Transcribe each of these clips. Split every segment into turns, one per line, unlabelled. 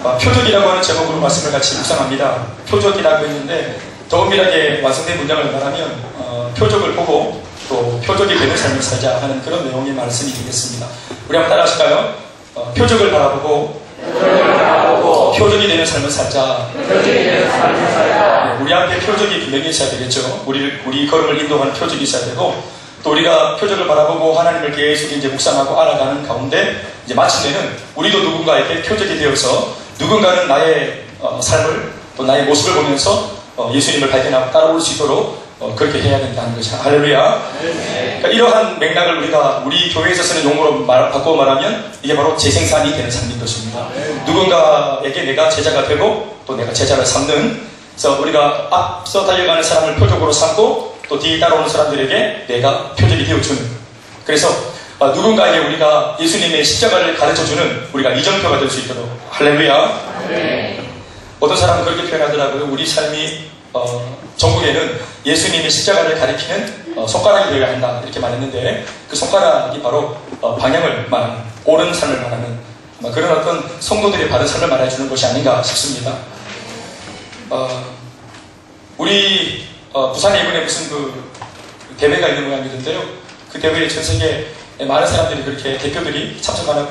표적이라고 하는 제목으로 말씀을 같이 묵상합니다. 표적이라고 했는데 더 엄밀하게 완성된 문장을 말하면 표적을 보고 또 표적이 되는 삶을 살자 하는 그런 내용의 말씀이 되겠습니다. 우리 한번 따라 하실까요? 표적을 바라보고 표적이 되는 삶을 살자. 네, 우리 앞에 표적이 분명히 있어야 되겠죠. 우리 걸음을 인도하는 표적이 있어야 되고, 또 우리가 표적을 바라보고 하나님을 계속 이제 묵상하고 알아가는 가운데 이제 마침내는 우리도 누군가에게 표적이 되어서 누군가는 나의 삶을 또 나의 모습을 보면서 예수님을 발견하고 따라올 수 있도록 그렇게 해야 된다는 거죠. 할렐루야. 그러니까 이러한 맥락을 우리가 우리 교회에서 쓰는 용어로 바꾸어 말하면 이게 바로 재생산이 되는 삶인 것입니다. 누군가에게 내가 제자가 되고 또 내가 제자를 삼는, 그래서 우리가 앞서 달려가는 사람을 표적으로 삼고 또 뒤에 따라오는 사람들에게 내가 표적이 되어주는, 그래서 누군가에게 우리가 예수님의 십자가를 가르쳐주는 우리가 이정표가 될 수 있도록. 할렐루야. 어떤 사람은 그렇게 표현하더라고요. 우리 삶이 전국에는 예수님의 십자가를 가리키는 손가락이 되어야 한다 이렇게 말했는데, 그 손가락이 바로 방향을 말하는, 옳은 삶을 말하는 그런 어떤 성도들의 바른 삶을 말해주는 것이 아닌가 싶습니다. 우리 부산에 이번에 무슨 그 대회가 있는 모양이던데요. 그 대회에 전 세계 많은 사람들이 그렇게 대표들이 참석하는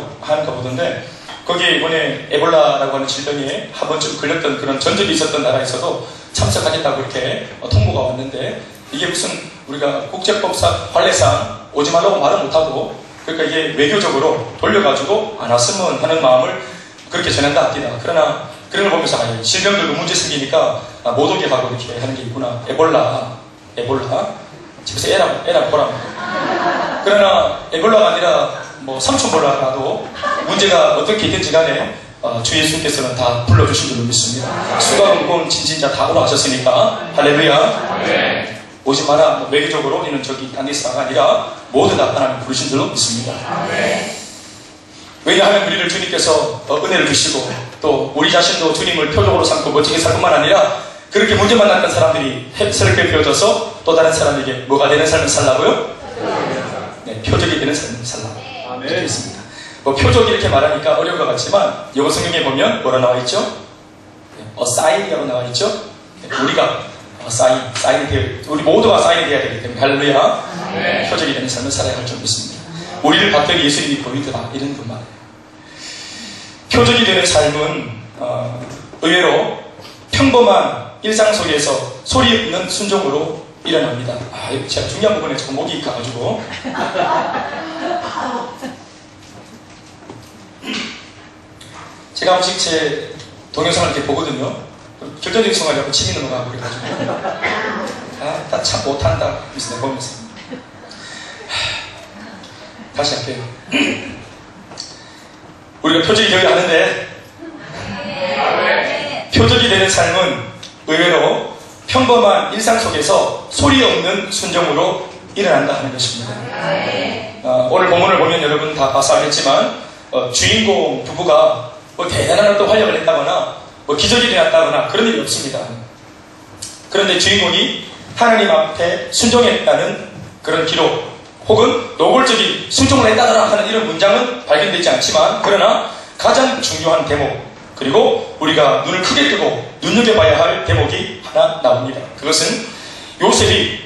거 보던데, 거기에 이번에 에볼라라고 하는 질병에 한 번쯤 걸렸던 그런 전적이 있었던 나라에서도 참석하겠다고 이렇게 통보가 왔는데, 이게 무슨 우리가 국제법상 관례상 오지 말라고 말은 못하고, 그러니까 이게 외교적으로 돌려가지고 안 왔으면 하는 마음을 그렇게 전한다 합니다. 그러나 그런 걸 보면서 질병들도 문제 생기니까 못 오게 하고 이렇게 하는 게 있구나. 에볼라 집에서 에라 보라. 그러나 에볼라가 아니라 뭐 삼촌볼라라도 문제가 어떻게 있든지 간에 주 예수님께서는 다 불러주신 줄로 믿습니다. 수가 무거운 진진자 다 오라하셨으니까. 할렐루야. 네. 오지 마라. 외교적으로 우리는 저기 안에서가 아니라 모두 다 하나님 부르신 줄로 믿습니다. 네. 왜냐하면 우리를 주님께서 은혜를 주시고 또 우리 자신도 주님을 표적으로 삼고 멋지게 살 뿐만 아니라 그렇게 문제 만났던 사람들이 새롭게 피어져서 또 다른 사람에게 뭐가 되는 삶을 살라고요? 네, 표적이 되는 삶을 살라고 되겠습니다. 표적 이렇게 말하니까 어려운 것 같지만 영어 성경에 보면 뭐라 나와 있죠? 사인이라고 나와 있죠? 우리가 사인이 되어, 우리 모두가 사인이 되어야 되기 때문에. 할렐루야. 표적이 되는 삶을 살아야 할 줄 믿습니다. 우리를 봤더니 예수님이 보이더라, 이런 그 말이에요. 표적이 되는 삶은 의외로 평범한 일상 속에서 소리 없는 순종으로 일어납니다. 제가 중요한 부분에 조금 목이 가가지고 제가 한 번씩 제 동영상을 이렇게 보거든요. 결정적인 순간에 자꾸 침이 넘어가고 그래가지고 나 참 못한다 그래서 내가 보면서 다시 할게요. 우리가 표적이 되어야 하는데 표적이 되는 삶은 의외로 평범한 일상 속에서 소리 없는 순종으로 일어난다 하는 것입니다. 오늘 본문을 보면 여러분 다 봐서 알겠지만 주인공 부부가 뭐 대단한 어떤 활약을 했다거나 뭐 기적이 일어났다거나 그런 일이 없습니다. 그런데 주인공이 하나님 앞에 순종했다는 그런 기록 혹은 노골적인 순종을 했다더라 하는 이런 문장은 발견되지 않지만, 그러나 가장 중요한 대목, 그리고 우리가 눈을 크게 뜨고 눈여겨봐야 할 대목이 하나 나옵니다. 그것은 요셉이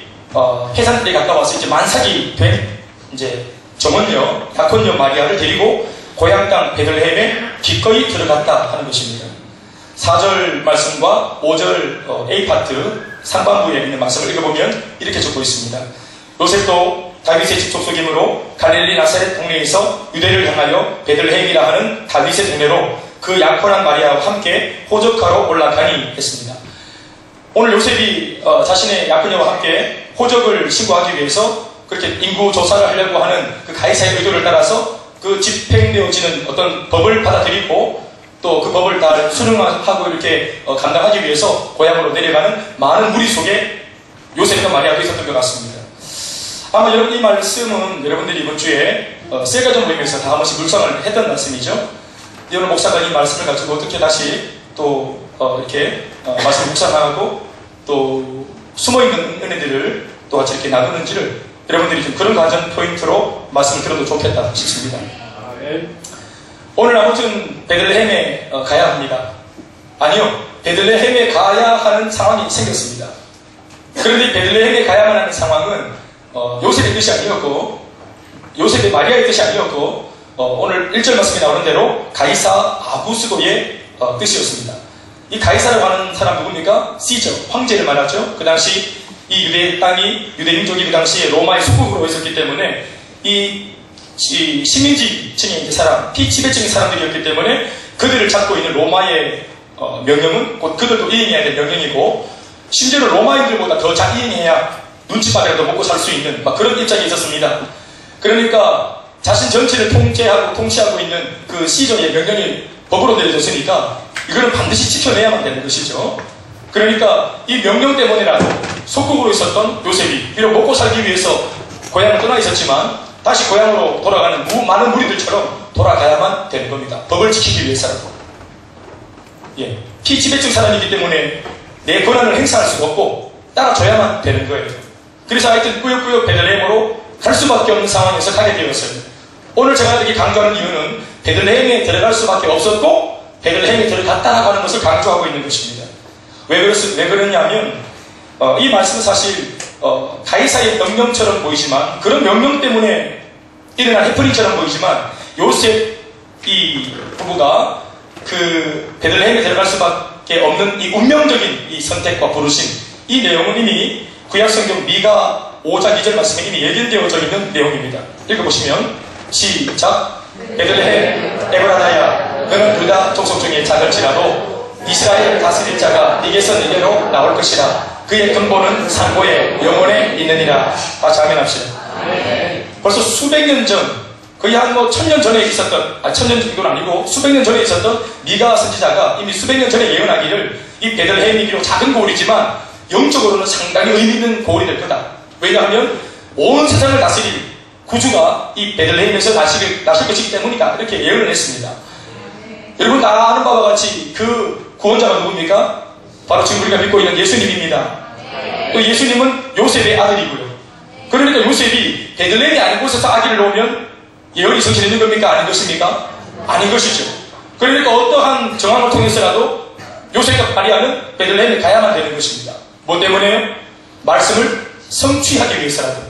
해산들에 가까워서 이제 만삭이 된 이제 정원녀, 다콘녀 마리아를 데리고 고향 땅 베들레헴에 기꺼이 들어갔다 하는 것입니다. 4절 말씀과 5절 A파트 상반부에 있는 말씀을 읽어보면 이렇게 적고 있습니다. 요셉도 다윗의 집 족속이므로 갈릴리 나사렛 동네에서 유대를 향하여 베들레헴이라 하는 다윗의 동네로 그 약혼한 마리아와 함께 호적하러 올라가니 했습니다. 오늘 요셉이 자신의 약혼녀와 함께 호적을 신고하기 위해서 그렇게 인구 조사를 하려고 하는 그 가이사의 의도를 따라서 그 집행되어지는 어떤 법을 받아들이고 또 그 법을 다 수능하고 이렇게 감당하기 위해서 고향으로 내려가는 많은 무리 속에 요셉과 마리아도 있었던 것 같습니다. 아마 여러분 이 말씀은 여러분들이 이번 주에 셀가정 모임에서 다 한 번씩 묵상을 했던 말씀이죠. 오늘 목사가 이 말씀을 가지고 어떻게 다시 또 이렇게 말씀 묵상하고 또 숨어있는 은혜들을 또 같이 이렇게 나누는지를 여러분들이 좀 그런 관전 포인트로 말씀을 들어도 좋겠다 싶습니다. 오늘 아무튼 베들레헴에 가야 합니다. 베들레헴에 가야 하는 상황이 생겼습니다. 그런데 베들레헴에 가야만 하는 상황은 요셉의 뜻이 아니었고 요셉의 마리아의 뜻이 아니었고 오늘 1절 말씀에 나오는 대로 가이사 아구스도의 뜻이었습니다. 이 가이사라고 하는 사람 누굽니까? 시저, 황제를 말하죠. 그 당시 이 유대 땅이, 유대 민족이 그 당시에 로마의 속국으로 있었기 때문에 이 시민지층의 사람, 피지배층의 사람들이었기 때문에 그들을 잡고 있는 로마의 명령은 곧 그들도 이행해야 될 명령이고, 심지어는 로마인들보다 더 잘 이행해야 눈치밥이라도 먹고 살 수 있는 그런 입장이 있었습니다. 그러니까 자신 전체를 통치하고 있는 그 시저의 명령이 법으로 내려졌으니까 이거는 반드시 지켜내야만 되는 것이죠. 그러니까 이 명령 때문에라도 속국으로 있었던 요셉이 비록 먹고 살기 위해서 고향을 떠나 있었지만 다시 고향으로 돌아가는 많은 무리들처럼 돌아가야만 되는 겁니다. 법을 지키기 위해서라도. 피지배층 사람이기 때문에 내 권한을 행사할 수가 없고 따라줘야만 되는 거예요. 그래서 하여튼 꾸역꾸역 베들레헴으로 갈 수밖에 없는 상황에서 가게 되었어요. 오늘 제가 이렇게 강조하는 이유는 베들레헴에 들어갈 수밖에 없었고 베들레헴에 들어갔다라고 하는 것을 강조하고 있는 것입니다. 왜 그러냐면 이 말씀은 사실 가이사의 명령처럼 보이지만, 그런 명령 때문에 일어난 해프닝처럼 보이지만, 요셉 이 부부가 그 베들레헴에 들어갈 수밖에 없는 이 운명적인 이 선택과 부르심, 이 내용은 이미 구약성경 미가 5장 2절 말씀에 이미 예견되어져 있는 내용입니다. 읽어보시면 시작. 베들레헴 에브라다야, 너는 유다 족속 중에 작을지라도 이스라엘 다스릴 자가 네게서 네게로 나올 것이라. 그의 근본은 상고에 영원에 있느니라. 다시 아멘합시다. 벌써 수백 년 전, 거의 한 1000년 전에 있었던, 1000년 정도는 아니고 수백 년 전에 있었던 미가 선지자가 이미 수백 년 전에 예언하기를 이 베들레헴이 비록 작은 고을이지만 영적으로는 상당히 의미 있는 고을이 될 거다. 왜냐하면 온 세상을 다스릴 구주가 이 베들레헴에서 나실 것이기 때문이다. 이렇게 예언을 했습니다. 여러분 다 아는 바와 같이 그 구원자가 누굽니까? 바로 지금 우리가 믿고 있는 예수님입니다. 또 예수님은 요셉의 아들이고요. 그러니까 요셉이 베들레헴이 아닌 곳에서 아기를 놓으면 예언이 성취되는 겁니까? 아닌 것입니까? 아닌 것이죠. 그러니까 어떠한 정황을 통해서라도 요셉과 마리아는 베들레헴에 가야만 되는 것입니다. 뭐 때문에요? 말씀을 성취하기 위해서라도.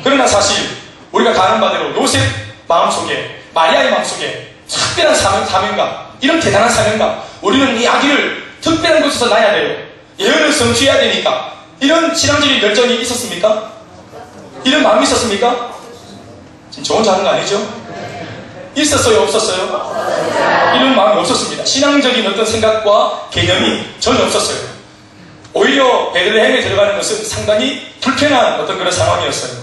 그러나 사실 우리가 가는 바대로 요셉 마음속에, 마리아의 마음속에 특별한 사명감, 이런 대단한 사명감, 우리는 이 아기를 특별한 곳에서 낳아야 돼요. 예언을 성취해야 되니까. 이런 신앙적인 열정이 있었습니까? 이런 마음이 있었습니까? 지금 저 혼자 하는 거 아니죠? 있었어요? 없었어요? 이런 마음이 없었습니다. 신앙적인 어떤 생각과 개념이 전혀 없었어요. 오히려 베들레헴에 들어가는 것은 상당히 불편한 어떤 그런 상황이었어요.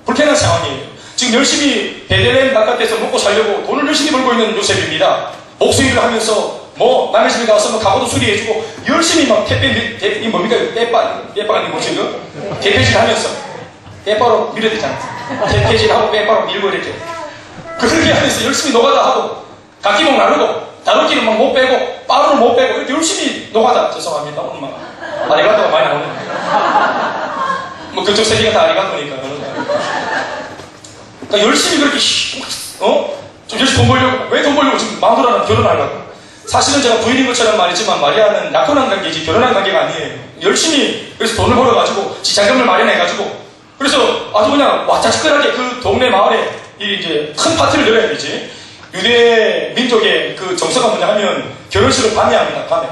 불편한 상황이에요. 지금 열심히 베들레헴 바깥에서 먹고 살려고 돈을 열심히 벌고 있는 요셉입니다. 목수일을 하면서 남의 집에 가서 가구도 수리해주고 열심히 막 이 뭡니까? 빼빠가 뭐지 이거? 대패질 하면서 빼빠로 밀어야 되잖아. 대패질하고 빼빠로 밀고 이렇게. 그렇게 하면서 열심히 노가다 하고 각기목 나누고 다루기는 막 못 빼고 빠루는 못 빼고 이렇게 열심히 노가다. 죄송합니다. 오늘 막 아리가토가 많이 나오네. 그쪽 세계가 다 아리가토니까. 그러니까 열심히 그렇게 좀 열심히 돈 벌려고. 왜 돈 벌려고? 지금 마누라랑 결혼하려고. 사실은 제가 부인인 것처럼 말이지만 마리아는 약혼한 관계이지 결혼한 관계가 아니에요. 열심히 그래서 돈을 벌어가지고 지자금을 마련해가지고 그래서 아주 그냥 와짜치근하게 그 동네 마을에 이제 큰 파티를 열어야 되지. 유대 민족의 그 정서가 뭐냐 하면 결혼식을 밤에 합니다. 밤에.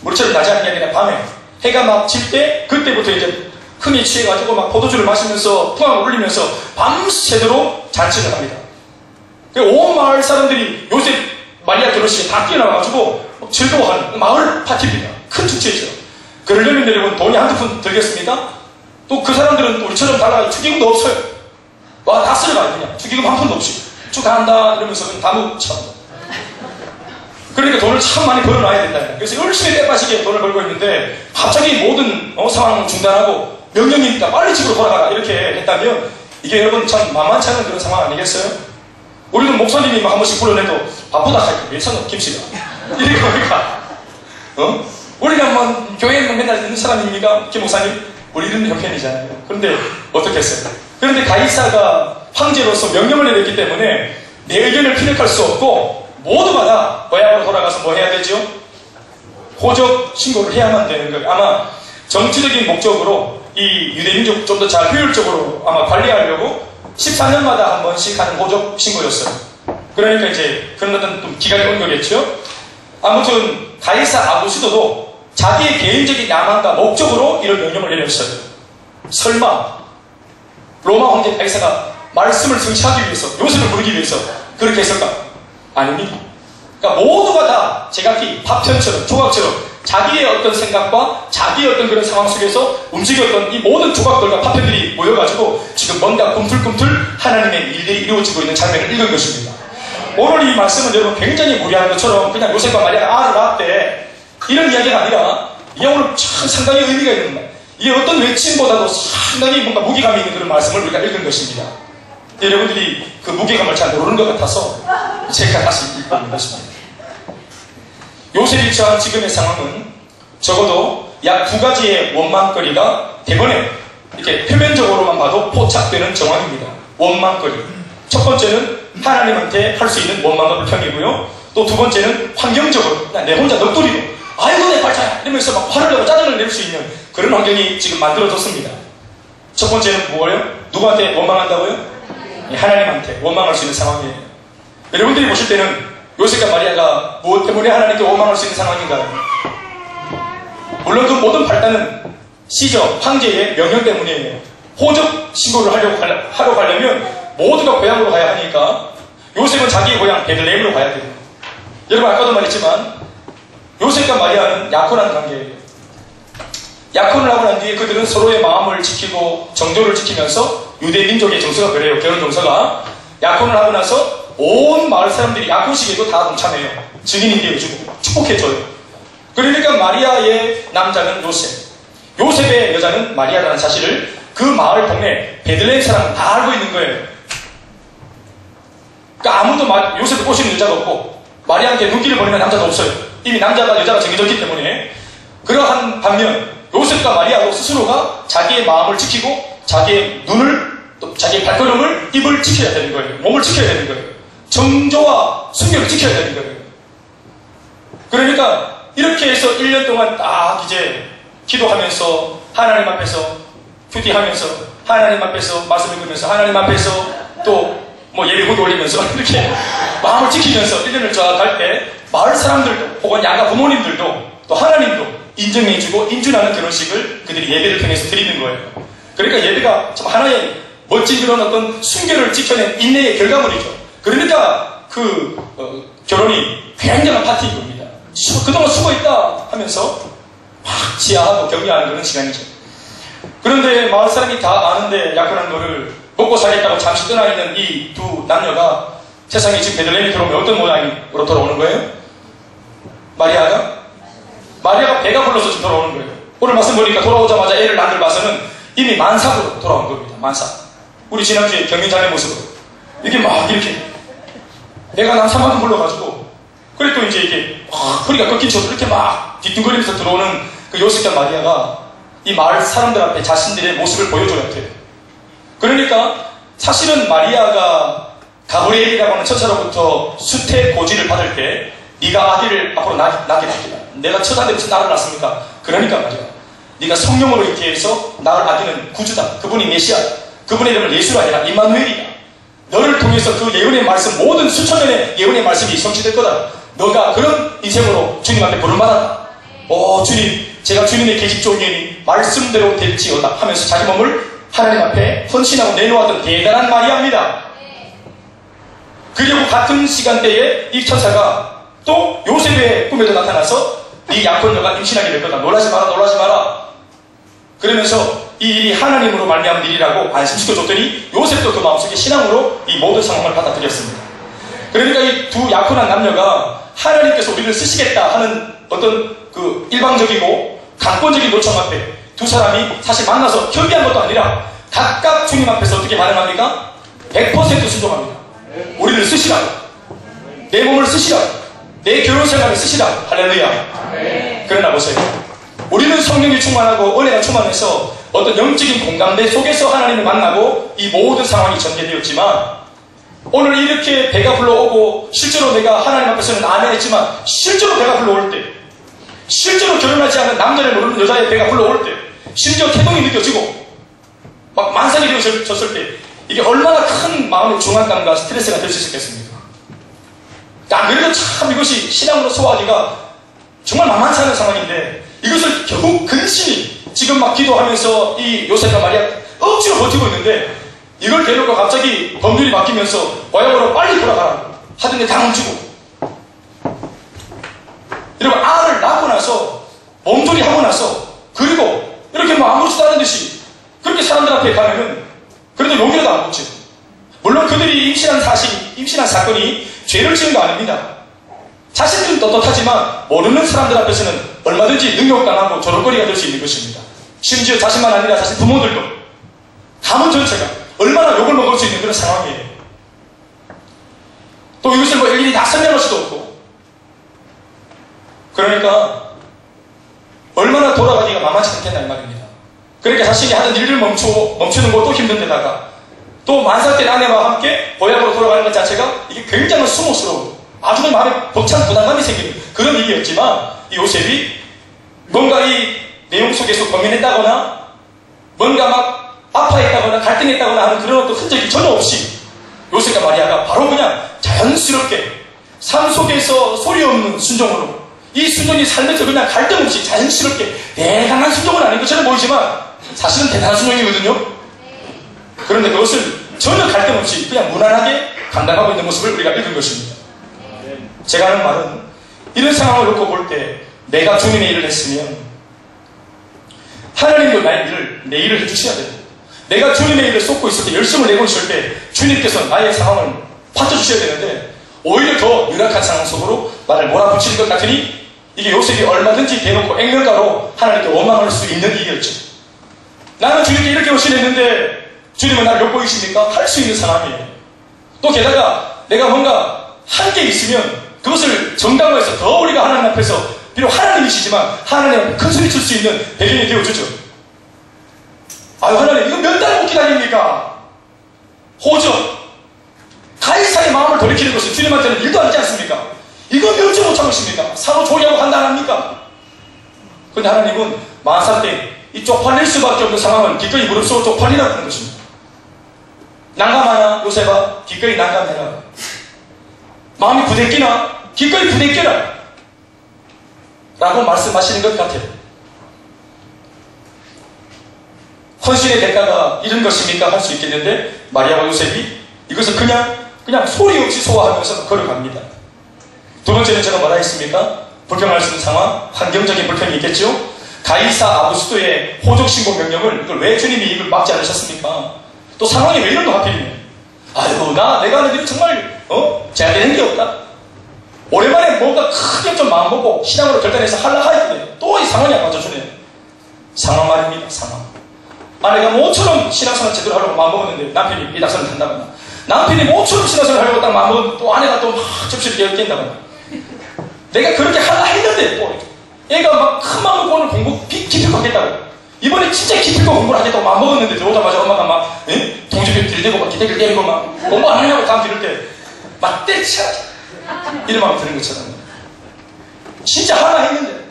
우리처럼 낮에 하는 게 아니라 밤에. 해가 막 질 때 그때부터 이제 흥에 취해가지고 막 포도주를 마시면서 풍악을 울리면서 밤새도록 잔치를 합니다. 온 마을 사람들이 요셉 마리아 결혼식에 다 뛰어나와가지고 즐거워하는 마을 파티입니다. 큰 축제죠. 그러려면 여러분 돈이 한두 푼 들겠습니까? 또 그 사람들은 우리처럼 달라 축의금도 없어요. 다 쓸어가요 그냥. 축의금 한 푼도 없이. 축하한다 이러면서 다 묻혀. 그러니까 돈을 참 많이 벌어놔야 된다. 그래서 열심히 빼빠시게 돈을 벌고 있는데 갑자기 모든 상황을 중단하고 명령이니까 빨리 집으로 돌아가라 이렇게 했다면 이게 여러분 참 만만치 않은 그런 상황 아니겠어요? 우리는 목사님이 막 한 번씩 불러내도 바쁘다 하니까 괜찮아 김씨가 이렇게 보니까 우리가 교회에 맨날 있는 사람입니까? 김 목사님? 우리는 형편이잖아요. 그런데 어떻게 했어요? 그런데 가이사가 황제로서 명령을 내렸기 때문에 내 의견을 피력할 수 없고 모두가 다 고향으로 돌아가서 뭐 해야 되죠? 호적 신고를 해야만 되는 거예요. 아마 정치적인 목적으로 이 유대민족 좀 더 잘 효율적으로 아마 관리하려고 14년마다 한 번씩 하는 호적 신고였어요. 그러니까 이제 그런 어떤 좀 기간이 온 거겠죠. 아무튼 가이사 아구스도도 자기의 개인적인 야망과 목적으로 이런 명령을 내렸어요. 설마 로마 황제 가이사가 말씀을 성취하기 위해서, 요셉을 부르기 위해서 그렇게 했을까? 아닙니다. 그러니까 모두가 다 제각기 파편처럼, 조각처럼 자기의 어떤 생각과 자기의 어떤 그런 상황 속에서 움직였던 이 모든 조각들과 파편들이 모여가지고 지금 뭔가 꿈틀꿈틀 하나님의 일들이 이루어지고 있는 장면을 읽은 것입니다. 오늘 이 말씀은 여러분 굉장히 무리한 것처럼 그냥 요셉과 마리아가 아를 낳았대 이런 이야기가 아니라 이게 오늘 참 상당히 의미가 있는 말. 이게 어떤 외침보다도 상당히 뭔가 무게감이 있는 그런 말씀을 우리가 읽은 것입니다. 여러분들이 그 무게감을 잘 모르는 것 같아서 제가 다시 읽는 것입니다. 요셉이 처한 지금의 상황은 적어도 약 두 가지의 원망거리가 대번에 이렇게 표면적으로만 봐도 포착되는 정황입니다. 원망거리. 첫 번째는 하나님한테 할 수 있는 원망과 불평이고요. 또 두 번째는 환경적으로 그냥 내 혼자 넋두리로 아이고 내 발차야 이러면서 막 화를 내고 짜증을 낼 수 있는 그런 환경이 지금 만들어졌습니다. 첫 번째는 뭐예요? 누구한테 원망한다고요? 하나님한테 원망할 수 있는 상황이에요. 여러분들이 보실 때는 요셉과 마리아가 무엇 때문에 하나님께 원망할 수 있는 상황인가요? 물론 그 모든 발단은 시저, 황제의 명령 때문이에요. 호적 신고를 하러 가려면 모두가 고향으로 가야 하니까 요셉은 자기의 고향 베들레헴으로 가야 돼요. 여러분 아까도 말했지만 요셉과 마리아는 약혼한 관계예요. 약혼을 하고 난 뒤에 그들은 서로의 마음을 지키고 정조를 지키면서 유대 민족의 정서가 그래요. 결혼 정서가. 약혼을 하고 나서 온 마을 사람들이 약혼식에도 다 동참해요. 증인이 되어주고 축복해줘요. 그러니까 마리아의 남자는 요셉, 요셉의 여자는 마리아라는 사실을 그 마을 동네 베들레헴 사람은 다 알고 있는 거예요. 그러니까 아무도 요셉을 꼬시는 여자가 없고 마리아한테 눈길을 보내는 남자도 없어요. 이미 남자가 여자가 정해졌기 때문에. 그러한 반면 요셉과 마리아도 스스로가 자기의 마음을 지키고 자기의 눈을 또 자기의 발걸음을 입을 지켜야 되는 거예요. 몸을 지켜야 되는 거예요. 정조와 순결을 지켜야 되는 거예요. 그러니까 이렇게 해서 1년 동안 딱 이제 기도하면서 하나님 앞에서 큐티하면서 하나님 앞에서 말씀 읽으면서 하나님 앞에서 또 뭐 예배 후도 올리면서 이렇게 마음을 지키면서 1년을 쫙 갈 때 마을 사람들도 혹은 야가 부모님들도 또 하나님도 인정해주고 인준하는 결혼식을 그들이 예배를 통해서 드리는 거예요. 그러니까 예배가 참 하나의 멋진 그런 어떤 순결을 지켜낸 인내의 결과물이죠. 그러니까 결혼이 굉장한 파티인 겁니다. 그동안 수고했다 하면서 막 지하하고 격려하는 그런 시간이죠. 그런데 마을 사람이 다 아는데 약혼한 거를 먹고 살겠다고 잠시 떠나 있는 이 두 남녀가 세상에 지금 베들레헴에 들어오면 어떤 모양으로 돌아오는 거예요? 마리아가 배가 불러서 지금 돌아오는 거예요. 오늘 말씀 보니까 돌아오자마자 애를 낳는 봐서는 이미 만삭으로 돌아온 겁니다. 만삭. 우리 지난주에 경민자매 모습으로 이렇게 막 이렇게 내가 난 사만큼 불러가지고 그래 또 이제 이게 허리가 꺾인 채로 이렇게 막 뒤뚱거리면서 들어오는 그 요셉과 마리아가 이 마을 사람들 앞에 자신들의 모습을 보여줘야 돼요. 그러니까 사실은 마리아가 가브리엘이라고 하는 천사로부터 수태 고지를 받을 때 네가 아기를 앞으로 낳게 되리라. 내가 처자인데 무슨 나를 낳습니까? 그러니까 말이야. 네가 성령으로 이렇게 해서 낳을 아기는 구주다. 그분이 메시아다. 그분의 이름을 예수라 해라. 임마누엘이다. 너를 통해서 그 예언의 말씀, 모든 수천 년의 예언의 말씀이 성취될 거다. 너가 그런 인생으로 주님 앞에 부름받았다. 주님, 제가 주님의 계집종이니 말씀대로 될지어다 하면서 자기 몸을 하나님 앞에 헌신하고 내놓았던 대단한 마리아입니다. 그리고 같은 시간대에 이 천사가 또 요셉의 꿈에도 나타나서 이 약혼녀가 임신하게 될 거다. 놀라지 마라. 그러면서 이 일이 하나님으로 말미암은 일이라고 안심시켜줬더니 요셉도 그 마음속에 신앙으로 이 모든 상황을 받아들였습니다. 그러니까 이 두 약혼한 남녀가 하나님께서 우리를 쓰시겠다 하는 어떤 그 일방적이고 강권적인 요청 앞에 두 사람이 사실 만나서 협의한 것도 아니라 각각 주님 앞에서 어떻게 반응합니까? 100% 순종합니다. 우리를 쓰시라고. 내 몸을 쓰시라고. 내 결혼생활을 쓰시라고. 할렐루야. 그러나 보세요. 우리는 성령이 충만하고 은혜가 충만해서 어떤 영적인 공감대 속에서 하나님을 만나고 이 모든 상황이 전개되었지만 오늘 이렇게 배가 불러오고 실제로 내가 하나님 앞에서는 아멘 했지만 실제로 배가 불러올 때 실제로 결혼하지 않은 남자를 모르는 여자의 배가 흘러올 때, 심지어 태동이 느껴지고 막 만삭이 되어졌을 때 이게 얼마나 큰 마음의 중압감과 스트레스가 될 수 있었겠습니까? 안 그래도 참 이것이 신앙으로 소화하기가 정말 만만치 않은 상황인데, 이것을 결국 근신이 지금 막 기도하면서 이 요셉과 마리아 억지로 버티고 있는데, 이걸 대놓고 갑자기 법률이 바뀌면서 고향으로 빨리 돌아가라고 하던데 다 멈추고, 이러고 알을 낳고 나서 몸조리 하고 나서, 그리고 이렇게 뭐 아무렇지도 않은 듯이 그렇게 사람들 앞에 가면은 그래도 용기라도 안 붙이고, 물론 그들이 임신한 사건이 죄를 지은 거 아닙니다. 자신들은 떳떳하지만 모르는 사람들 앞에서는 얼마든지 능욕당하고 조롱거리가 될 수 있는 것입니다. 심지어 자신만 아니라 자신 부모들도, 가문 전체가 얼마나 욕을 먹을 수 있는 그런 상황이에요. 또 이것을 뭐 일일이 다 설명할 수도 없고, 그러니까 얼마나 돌아가기가 만만치 않겠나 이 말입니다. 그러니까 자신이 하던 일을 멈추는 것도 힘든 데다가 또 만삭된 아내와 함께 고향으로 돌아가는 것 자체가 이게 굉장히 수모스러운, 아주 마음에 벅찬 부담감이 생기는 그런 일이었지만, 이 요셉이 뭔가 이 내용 속에서 고민했다거나 뭔가 막 아파했다거나 갈등했다거나 하는 그런 어떤 흔적이 전혀 없이 요셉과 마리아가 바로 그냥 자연스럽게 삶 속에서 소리 없는 순종으로, 이 순종이 삶에서 그냥 갈등 없이 자연스럽게 대단한 순종은 아닌 것처럼 보이지만 사실은 대단한 순종이거든요. 그런데 그것을 전혀 갈등 없이 그냥 무난하게 감당하고 있는 모습을 우리가 읽은 것입니다. 제가 하는 말은, 이런 상황을 놓고 볼 때 내가 주님의 일을 했으면 하나님도 내 일을 해주셔야 돼요. 내가 주님의 일을 쏟고 있을 때, 열심을 내고 있을 때 주님께서 나의 상황을 받쳐주셔야 되는데, 오히려 더 유력한 상황 속으로 나를 몰아붙이는 것 같으니, 이게 요셉이 얼마든지 대놓고 액면가로 하나님께 원망할 수 있는 일이었죠. 나는 주님께 이렇게 헌신했는데 주님은 나를 엿보이십니까? 할 수 있는 상황이에요. 또 게다가 내가 뭔가 한 게 있으면 그것을 정당화해서 더 우리가 하나님 앞에서, 비록 하나님이시지만 하나님 앞에 큰 소리 칠 수 있는 배경이 되어주죠. 아유, 하나님, 이거 몇 달 못 기다립니까? 호적, 가이사의 마음을 돌이키는 것은 주님한테는 일도 아니지 않습니까? 이거 몇 주 못 참으십니까? 사로 조리하고 간다 안 합니까? 그런데 하나님은 만삭 때 이 쪽팔릴 수밖에 없는 상황을 기꺼이 무릅쓰고 쪽팔리라고 하는 것입니다. 난감하나 요셉아, 기꺼이 난감해라. 마음이 부대끼나 기꺼이 부대껴라 라고 말씀하시는 것 같아요. 헌신의 대가가 이런 것입니까? 할 수 있겠는데, 마리아와 요셉이 이것을 그냥 소리 없이 소화하면서 걸어갑니다. 두 번째는 제가 뭐라 했습니까? 불평할 수 있는 상황, 환경적인 불평이 있겠죠? 가이사 아구스도의 호적 신고 명령을, 이걸 왜 주님이 이걸 막지 않으셨습니까? 또 상황이 왜 이런 거 하필이면? 아이고, 내가 하는 일이 정말 제한되는 게 없다. 오랜만에 뭔가 크게 좀 마음먹고 신앙으로 결단해서 하려고 하는데 또 이 상황이 안 맞춰주네. 상황 말입니다. 상황. 아내가 모처럼 신앙생활 제대로 하려고 마음먹었는데 남편이 이 낙선을 한다거나, 남편이 모처럼 신앙생활 하려고 딱 마음먹었는데 또 아내가 또 막 접시를 깨닫겠다거나, 내가 그렇게 하려 했는데 또 얘가 막 큰 마음먹고 오늘 공부 기필코 하겠다고, 이번에 진짜 기필코 공부를 하겠다고 마음먹었는데 들어오자마자 엄마가 막 동주병 들이대고 막 기대기를 때리고 막 공부 안 하냐고 다음 들을 때 막 때쳐, 이런 마음이 드는 것처럼 진짜 하나 했는데,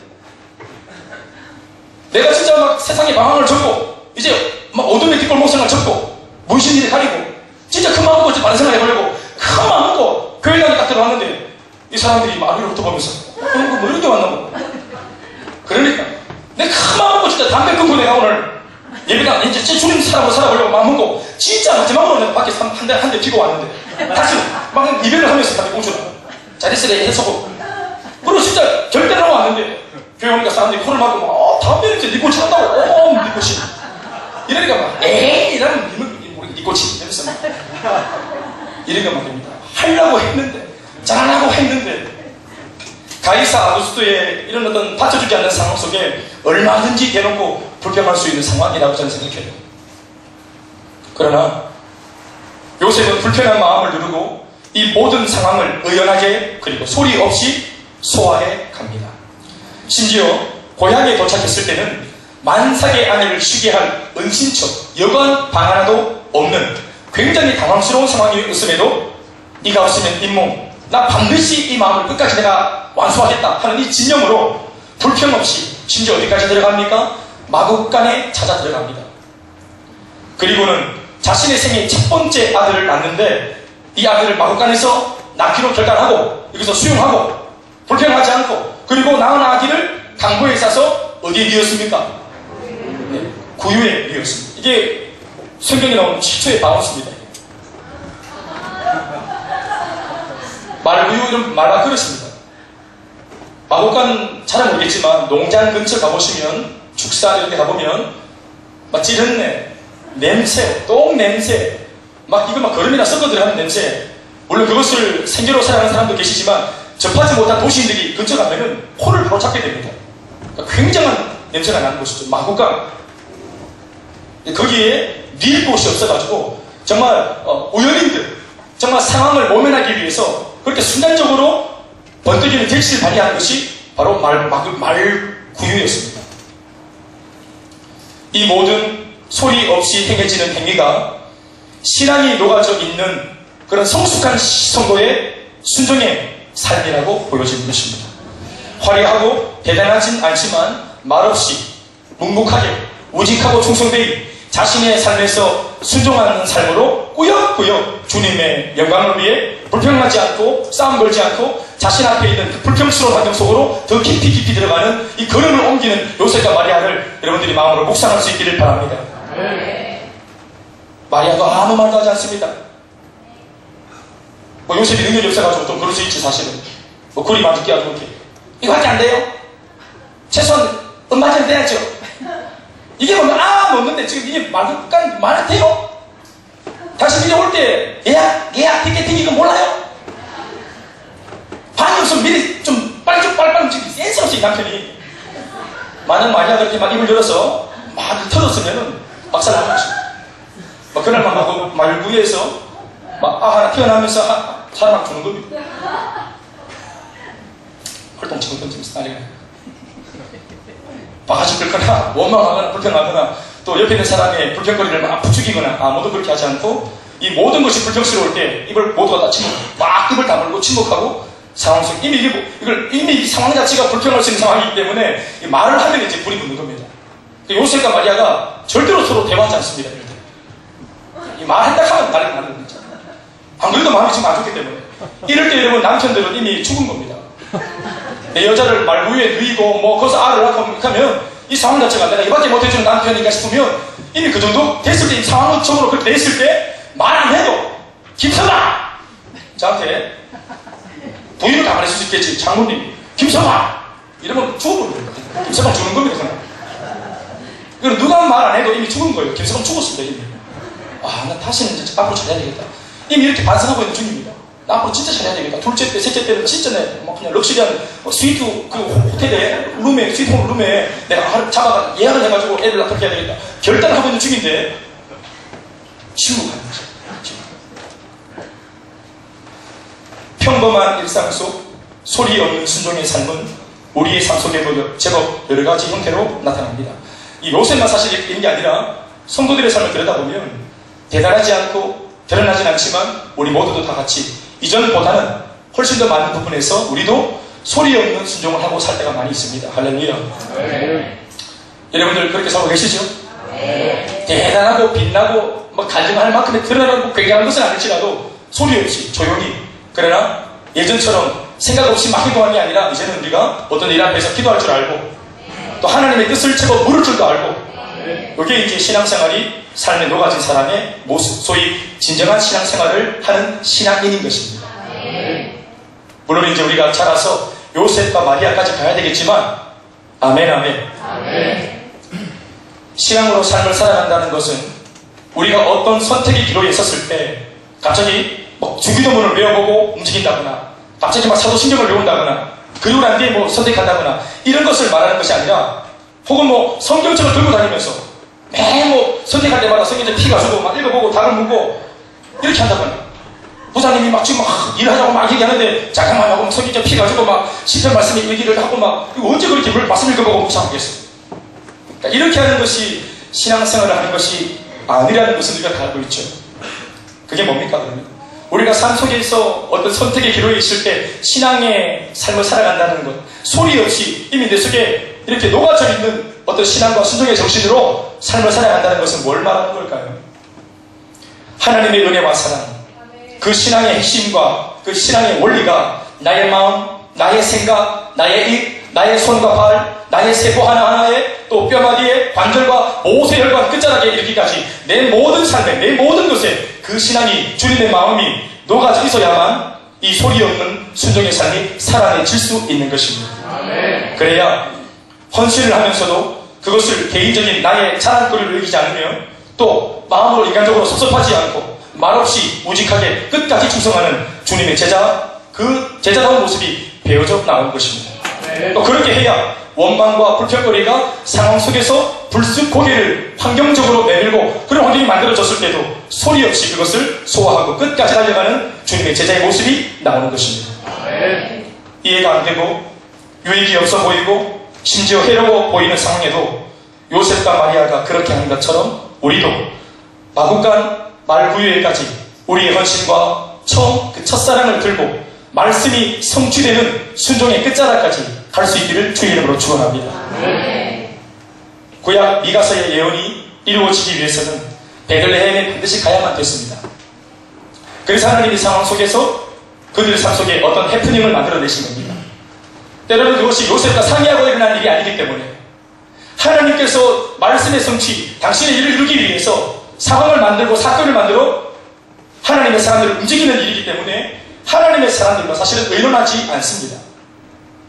내가 진짜 막 세상에 망함을 접고 이제 막 어둠의 뒷골목상을 접고 문신일에 가리고 진짜 큰 마음 먹고 바른 생각 해보려고 큰 마음 먹고 교회당에 딱 들어왔는데 이 사람들이 막 위로부터 보면서 뭐 이렇게 왔나. 그러니까 내가 큰 마음 먹고 진짜 담배 끊고 내가 오늘 예배당 이제 주님 사람으로 살아보려고 마음 먹고 진짜 마지막으로 내가 밖에 한 대 피고 왔는데 다시 막 이별을 하면서 담배 꽁초라 자리세례 해서고, 그리고 진짜 절대로 왔는데 교회 오니까 사람들이 코를 막고 막 담배 이렇게 니꼴 쳐다고 니꼴이 이러니까 막 에이 이러면 니꼴이 이러면서 이러니까 말입니다. 하려고 했는데, 잘하려고 했는데, 가이사 아구스도의 이런 어떤 받쳐주지 않는 상황 속에 얼마든지 대놓고 불평할 수 있는 상황이라고 저는 생각해요. 그러나 요셉은 불편한 마음을 누르고 이 모든 상황을 의연하게 그리고 소리 없이 소화해 갑니다. 심지어 고향에 도착했을 때는 만삭의 아내를 쉬게 할 은신처, 여관 방 하나도 없는 굉장히 당황스러운 상황이었음에도 네가 없으면 임모, 나 반드시 이 마음을 끝까지 내가 완수하겠다 하는 이 진념으로 불평 없이 심지어 어디까지 들어갑니까? 마국간에 찾아 들어갑니다. 그리고는 자신의 생애 첫 번째 아들을 낳는데 이 아들을 마국간에서 낳기로 결단하고 여기서 수용하고 불평하지 않고 그리고 낳은 아기를 당보에 싸서 어디에 뉘었습니까? 네, 구유에 뉘었습니다. 이게 성경에 나오는 최초의 바운스입니다. 말구유 이런 말과 그렇습니다. 마곡간 잘은 모르겠지만 농장 근처 가보시면 축사 이런 데 가보면 막 찌른내, 냄새, 똥 냄새 막 이거 막 거름이나 썩어 들어가는 냄새 물론 그것을 생계로 살아가는 사람도 계시지만 접하지 못한 도시인들이 근처 가면은 코를 바로 잡게 됩니다. 그러니까 굉장한 냄새가 나는 곳이죠. 마곡간 거기에 닐 곳이 없어가지고 정말 우연인들 정말 상황을 모면하기 위해서 그렇게 순간적으로 번뜩이는 택시를 발휘하는 것이 바로 말구유였습니다. 이 모든 소리 없이 행해지는 행위가 신앙이 녹아져 있는 그런 성숙한 성도의 순종의 삶이라고 보여지는 것입니다. 화려하고 대단하진 않지만 말없이 묵묵하게 우직하고 충성되이 자신의 삶에서 순종하는 삶으로 꾸역꾸역 주님의 영광을 위해 불평하지 않고 싸움 걸지 않고 자신 앞에 있는 그 불평스러운 환경 속으로 더 깊이 들어가는 이 걸음을 옮기는 요셉과 마리아를 여러분들이 마음으로 묵상할 수 있기를 바랍니다. 네. 마리아도 아무 말도 하지 않습니다. 요셉이 능력이 없어가지고 좀 그럴 수 있지 사실은. 굴이 맞을게 하고 이렇게 이거밖에 안 돼요? 최소한 음맞이는 돼야죠. 이게 뭐면 먹는데 지금 이게 말한테요? 당신 미리 올 때 예약 티켓팅 이거 몰라요? 반이 없으면 미리 좀 빨리 움직이지. 센스 없어 이 남편이. 만약 마리아가 그렇게 막 입을 열어서 막 터졌으면은 박살나는 것이죠. 그날만 막 말구에서 막 하나 태어나면서 사람 막 주는 겁니다. 헐똥치고 던지면서 난리가 나요. 바가지 긁거나 원망하거나 불평하거나 또 옆에 있는 사람의 불평거리를 막 부추기거나 아무도 그렇게 하지 않고 이 모든 것이 불평스러울 때 입을 모두가 다 막 입을 다물고 침묵하고 상황 속 이미 이 상황 자체가 불평할 수 있는 상황이기 때문에 말을 하면 이제 불이 붙는 겁니다. 요셉과 마리아가 절대로 서로 대화하지 않습니다. 이럴 때. 이 말한다 하면 난리가 나는 겁니다. 안 그래도 마음이 지금 안 좋기 때문에 이럴 때 여러분 남편들은 이미 죽은 겁니다. 내 여자를 말구유에 누이고 거기서 알을 낳고 하면 이 상황 자체가 내가 이밖에 못해주는 남편인가 싶으면 이미 그 정도 됐을 때 이 상황적으로 그렇게 됐을 때 말 안 해도 김서방 저한테 부인을 가만히 있을 수 있겠지. 장모님 김서방 이러면 죽어버립니다. 김서방 죽는 겁니다. 그럼 누가 말 안 해도 이미 죽은 거예요. 김서방 죽었습니다. 이미. 나 다시는 이제 앞으로 잘해야 되겠다. 이미 이렇게 반성하고 있는 중입니다. 나 앞으로 진짜 잘해야 되겠다. 둘째 때, 셋째 때는 진짜 그냥 럭셔리한 스위트 그 호텔에 룸에 스위트홈 룸에 내가 잡아가 예약을 해가지고 애를 낳게 해야 되겠다. 결단을 하고 있는 중인데 침묵하는 거죠. 평범한 일상 속 소리 없는 순종의 삶은 우리의 삶 속에도 제법 여러 가지 형태로 나타납니다. 이 요셉만 사실 이런 게 아니라 성도들의 삶을 들여다보면 대단하지 않고 드러나진 않지만 우리 모두도 다 같이 이전보다는 훨씬 더 많은 부분에서 우리도 소리 없는 순종을 하고 살 때가 많이 있습니다. 할렐루야. 네. 여러분들 그렇게 살고 계시죠? 네. 대단하고 빛나고 간증할 만큼의 드러나고 굉장한 것은 아닐지라도 소리 없이 조용히 그러나 예전처럼 생각 없이 막 기도하는 게 아니라 이제는 우리가 어떤 일 앞에서 기도할 줄 알고 또 하나님의 뜻을 채고 물을 줄도 알고 이게 이제 신앙생활이 삶에 녹아진 사람의 모습, 소위 진정한 신앙생활을 하는 신앙인인 것입니다. 물론 이제 우리가 자라서 요셉과 마리아까지 가야 되겠지만 아멘. 신앙으로 삶을 살아간다는 것은 우리가 어떤 선택의 기로에 섰을 때 갑자기 주기도문을 외워보고 움직인다거나 갑자기 사도신경을 외운다거나 그리고 난 뒤에 선택한다거나 이런 것을 말하는 것이 아니라 혹은 성경책을 들고 다니면서 매일 선택할 때마다 성경책 피가지고 막 읽어보고 답을 묻고 이렇게 한다거나 부장님이 지금 일을 하자고 막 얘기하는데 잠깐만 하고 성경책 피가지고 시편 말씀에 얘기를 하고 이거 언제 그렇게 말씀 읽어보고 묵상하겠어요. 그러니까 이렇게 하는 것이 신앙생활을 하는 것이 아니라는 것을 우리가 다 알고 있죠. 그게 뭡니까 그러면? 우리가 삶 속에서 어떤 선택의 기로에 있을 때 신앙의 삶을 살아간다는 것, 소리 없이 이미 내 속에 이렇게 녹아져 있는 어떤 신앙과 순종의 정신으로 삶을 살아간다는 것은 뭘 말하는 걸까요? 하나님의 은혜와 사랑, 그 신앙의 핵심과 그 신앙의 원리가 나의 마음, 나의 생각, 나의 입, 나의 손과 발, 나의 세포 하나하나에 또 뼈마디에 관절과 모세혈관 끝자락에 이르기까지 내 모든 삶에, 내 모든 것에 그 신앙이 주님의 마음이 녹아져 있어야만 이 소리 없는 순종의 삶이 살아내질 수 있는 것입니다. 그래야 헌신을 하면서도 그것을 개인적인 나의 자랑거리로 여기지 않으며 또 마음으로 인간적으로 섭섭하지 않고 말없이 우직하게 끝까지 충성하는 주님의 제자, 그 제자다운 모습이 배어져 나온 것입니다. 또 그렇게 해야 원망과 불평거리가 상황 속에서 불쑥 고개를 환경적으로 내밀고 그런 환경이 만들어졌을 때도 소리 없이 그것을 소화하고 끝까지 달려가는 주님의 제자의 모습이 나오는 것입니다. 이해가 안 되고 유익이 없어 보이고 심지어 해로워 보이는 상황에도 요셉과 마리아가 그렇게 한 것처럼 우리도 마구간 말구유에까지 우리의 헌신과 처음 그 첫사랑을 들고 말씀이 성취되는 순종의 끝자락까지 갈 수 있기를 주의 이름으로 축원합니다. 구약 미가서의 예언이 이루어지기 위해서는 베들레헴에 반드시 가야만 됐습니다. 그래서 하나님이 상황 속에서 그들의 삶 속에 어떤 해프닝을 만들어내신 겁니다. 때로는 그것이 요셉과 상의하고 일어난 일이 아니기 때문에 하나님께서 말씀의 성취, 당신의 일을 이루기 위해서 상황을 만들고 사건을 만들어 하나님의 사람들을 움직이는 일이기 때문에 하나님의 사람들과 사실은 의논하지 않습니다.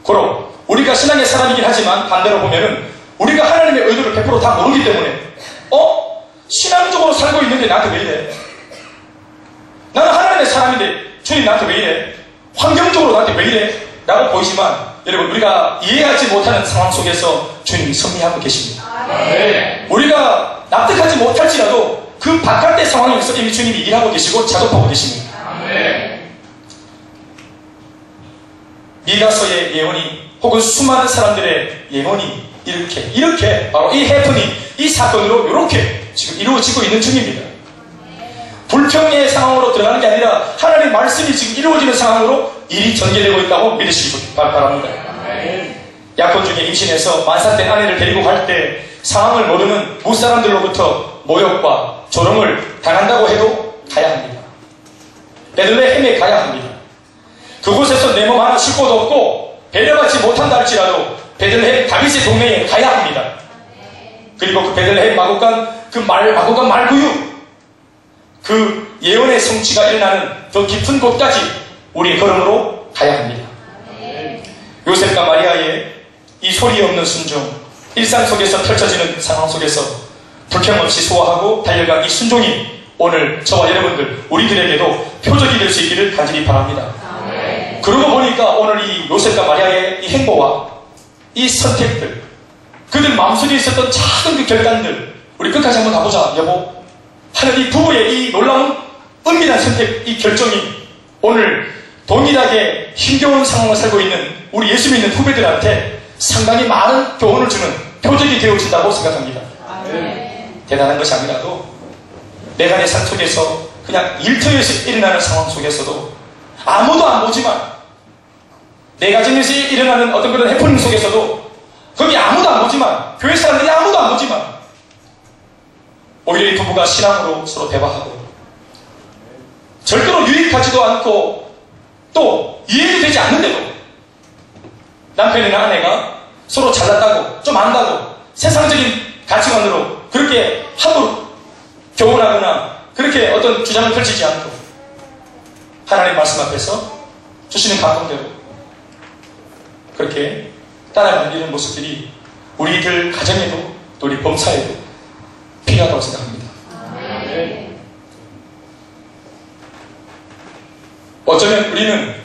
고로 우리가 신앙의 사람이긴 하지만 반대로 보면은 우리가 하나님의 의도를 100% 다 모르기 때문에 신앙적으로 살고 있는데 나한테 왜 이래? 나는 하나님의 사람인데 주님 나한테 왜 이래? 환경적으로 나한테 왜 이래? 라고 보이지만 여러분 우리가 이해하지 못하는 상황 속에서 주님이 섭리하고 계십니다. 우리가 납득하지 못할지라도 그 바깥의 상황에서 이미 주님이 일하고 계시고 작업하고 계십니다. 미가서의 예언이 혹은 수많은 사람들의 예언이 이렇게 바로 이 해프닝, 이 사건으로 이렇게 지금 이루어지고 있는 중입니다. 불평의 상황으로 들어가는 게 아니라 하나님의 말씀이 지금 이루어지는 상황으로 일이 전개되고 있다고 믿으시기 바랍니다. 약혼 중에 임신해서 만삭된 아내를 데리고 갈 때 상황을 모르는 무사람들로부터 모욕과 조롱을 당한다고 해도 가야 합니다. 베들레헴에 가야 합니다. 그곳에서 내 몸 하나 쉴 곳도 없고 배려받지 못한다 할지라도 베들레헴 다윗의 동네에 가야 합니다. 그리고 그 베들레헴 마구간 마구간 말구유 그 예언의 성취가 일어나는 더 깊은 곳까지 우리의 걸음으로 가야 합니다. 요셉과 마리아의 이 소리 없는 순종, 일상 속에서 펼쳐지는 상황 속에서 불평 없이 소화하고 달려간 이 순종이 오늘 저와 여러분들 우리들에게도 표적이 될 수 있기를 간절히 바랍니다. 그러고 보니까 오늘 이 요셉과 마리아의 이 행보와 이 선택들, 그들 마음속에 있었던 작은 그 결단들, 우리 끝까지 한번 가보자 여보 하는 이 부부의 이 놀라운 은밀한 선택, 이 결정이 오늘 동일하게 힘겨운 상황을 살고 있는 우리 예수 믿는 후배들한테 상당히 많은 교훈을 주는 표적이 되어진다고 생각합니다. 대단한 것이 아니라도 내가 내 삶 속에서 그냥 일터에서 일어나는 상황 속에서도 아무도 안 보지만 내 가정에서 일어나는 어떤 그런 해프닝 속에서도 거기 아무도 안 보지만 교회 사람들이 아무도 안 보지만 오히려 이 부부가 신앙으로 서로 대화하고 절대로 유익하지도 않고 또 이해도 되지 않는데도 남편이나 아내가 서로 잘났다고 좀 안다고 세상적인 가치관으로 그렇게 하도 교훈하거나 그렇게 어떤 주장을 펼치지 않고 하나님 말씀 앞에서 주시는 감동대로 그렇게 따라가는 이런 모습들이 우리들 가정에도 또 우리 범사에도 필요하다고 생각합니다. 어쩌면 우리는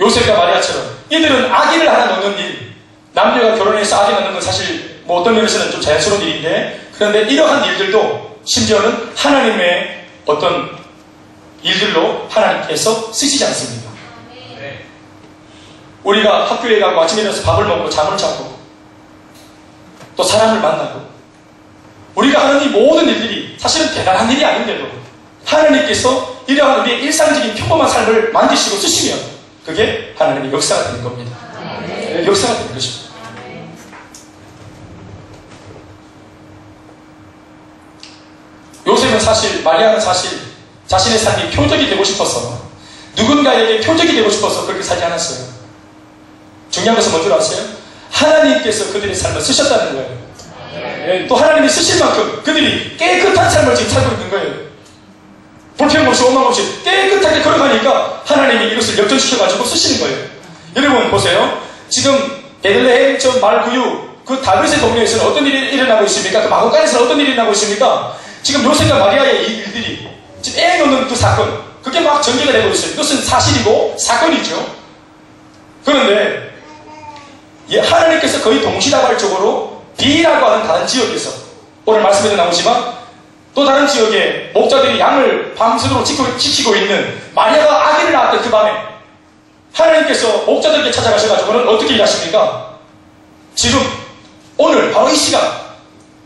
요셉과 마리아처럼 이들은 아기를 하나 낳는 일, 남녀가 결혼해서 아기 낳는 건 사실 뭐 어떤 면에서는 좀 자연스러운 일인데 그런데 이러한 일들도 심지어는 하나님의 어떤 일들로 하나님께서 쓰시지 않습니다. 우리가 학교에 가고 아침에 일어나서 밥을 먹고 잠을 자고 또 사람을 만나고 우리가 하는 이 모든 일들이 사실은 대단한 일이 아닌데도 하나님께서 이러한 우리의 일상적인 평범한 삶을 만드시고 쓰시면 그게 하나님의 역사가 되는 겁니다. 역사가 되는 것입니다. 요셉은 사실, 마리아는 사실 자신의 삶이 표적이 되고 싶어서, 누군가에게 표적이 되고 싶어서 그렇게 살지 않았어요. 중요한 것은 뭔지 아세요? 하나님께서 그들의 삶을 쓰셨다는 거예요. 또 하나님이 쓰실 만큼 그들이 깨끗한 삶을 지금 살고 있는 거예요. 불평 없이 원망 없이 깨끗하게 걸어가니까 하나님이 이것을 역전시켜가지고 쓰시는 거예요. 여러분 보세요. 지금 베들레헴 저 말구유 그 다윗의 동네에서는 어떤 일이 일어나고 있습니까? 그 마곡간에서는 어떤 일이 일어나고 있습니까? 지금 요셉과 마리아의 이 일들이 지금 애 놓는 그 사건, 그게 막 전개가 되고 있어요. 이것은 사실이고 사건이죠. 그런데 하나님께서 거의 동시다발적으로 B라고 하는 다른 지역에서, 오늘 말씀에도 나오지만 또 다른 지역에 목자들이 양을 밤새도록 지키고 있는 마리아가 아기를 낳았던 그 밤에 하나님께서 목자들에게 찾아가셔가지고는 어떻게 일하십니까? 지금 오늘 바로 이 시간